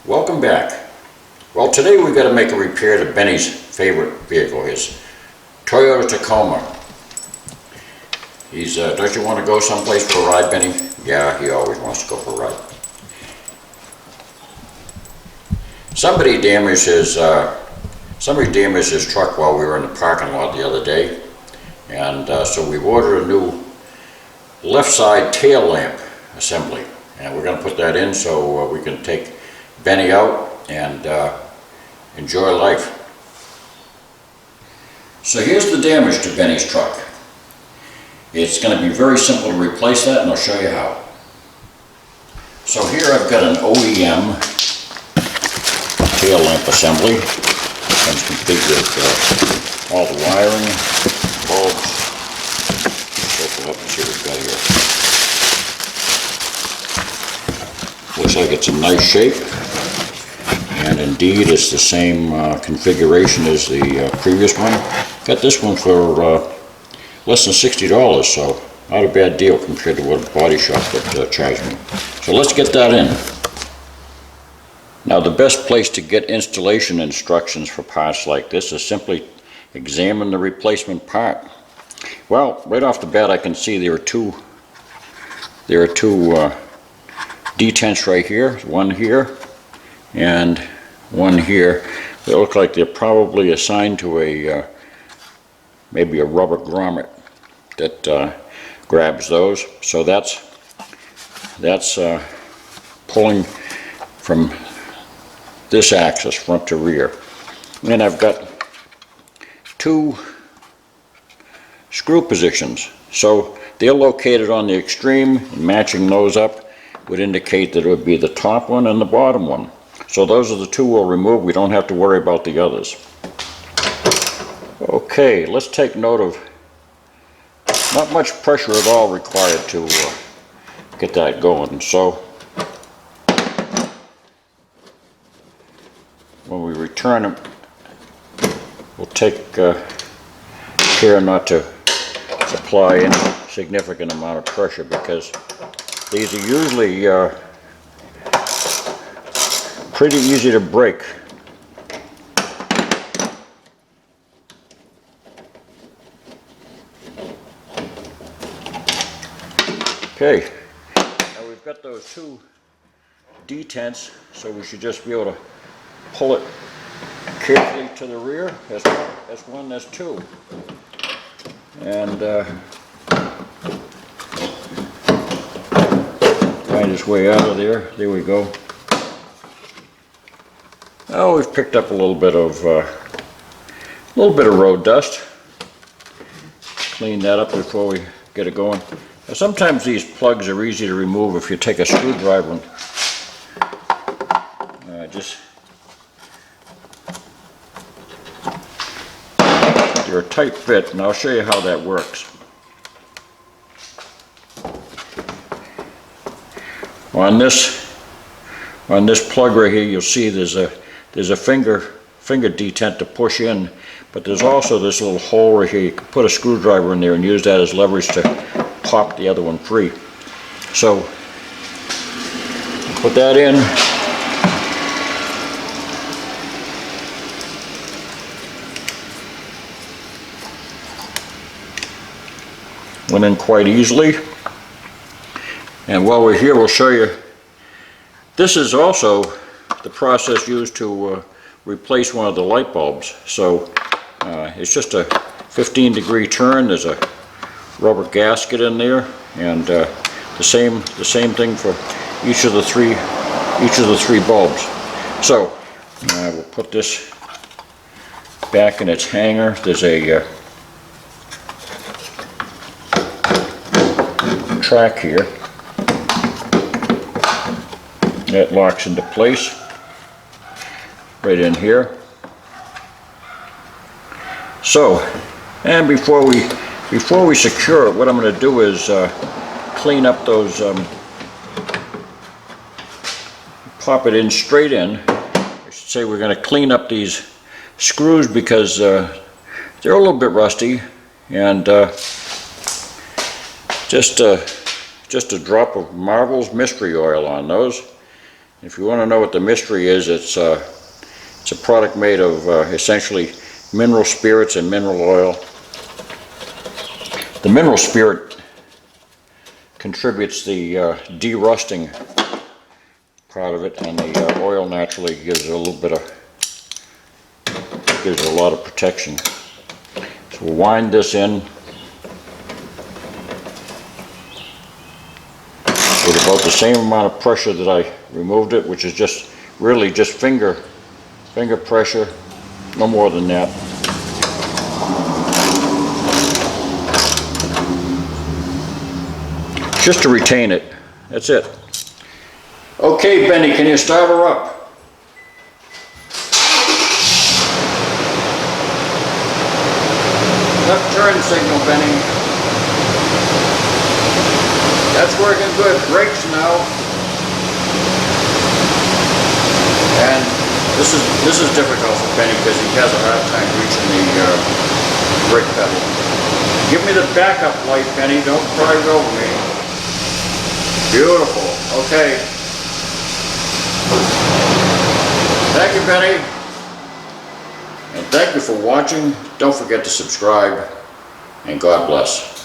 Welcome back. Well, today we've got to make a repair to Benny's favorite vehicle, his Toyota Tacoma. He's, don't you want to go someplace for a ride, Benny? Yeah, he always wants to go for a ride. Somebody damaged his truck while we were in the parking lot the other day, and so we ordered a new left side tail lamp assembly, and we're going to put that in so we can take Benny out and enjoy life. So here's the damage to Benny's truck. It's going to be very simple to replace that, and I'll show you how. So here I've got an OEM tail lamp assembly. It comes configured with all the wiring, bulbs. Let's open up and see what we've got here. Looks like it's in nice shape, and indeed it's the same configuration as the previous one. Got this one for less than $60, so not a bad deal compared to what a body shop would charge me. So let's get that in. Now, the best place to get installation instructions for parts like this is simply examine the replacement part. Well, right off the bat I can see there are two detents right here, one here and one here. They look like they're probably assigned to a maybe a rubber grommet that grabs those. So that's pulling from this axis, front to rear. And then I've got two screw positions. So they're located on the extreme, and matching those up would indicate that it would be the top one and the bottom one. So those are the two we'll remove. We don't have to worry about the others. Okay, let's take note of not much pressure at all required to get that going. So when we return them, we'll take care not to apply any significant amount of pressure, because these are usually pretty easy to break. Okay, now we've got those two detents, so we should just be able to pull it carefully to the rear. That's one, that's two. And find his way out of there. There we go. Oh, we've picked up a little bit of road dust. Clean that up before we get it going. Now, sometimes these plugs are easy to remove if you take a screwdriver and they're a tight fit, and I'll show you how that works. On this plug right here, you'll see there's a finger detent to push in, but there's also this little hole right here. You can put a screwdriver in there and use that as leverage to pop the other one free. So put that in. Went in quite easily. And while we're here, we'll show you. This is also the process used to replace one of the light bulbs. So it's just a 15-degree turn. There's a rubber gasket in there, and the same thing for each of the three bulbs. So we'll put this back in its hanger. There's a track here that locks into place right in here. So, and before we secure it, what I'm going to do is clean up those, pop it in straight in. I should say we're going to clean up these screws because they're a little bit rusty, and just a drop of Marvel's mystery oil on those, If you want to know what the mystery is, it's a product made of essentially mineral spirits and mineral oil. The mineral spirit contributes the de-rusting part of it, and the oil naturally gives it a little bit of, gives it a lot of protection. So we'll wind this in with about the same amount of pressure that I removed it, which is just really just finger pressure, no more than that. Just to retain it. That's it. Okay, Benny, can you start her up? Left turn signal, Benny. That's working good. Brakes now. And this is difficult for Benny because he has a hard time reaching the brake pedal. Give me the backup light, Benny. Don't drive over me. Beautiful. Okay. Thank you, Benny. And thank you for watching. Don't forget to subscribe. And God bless.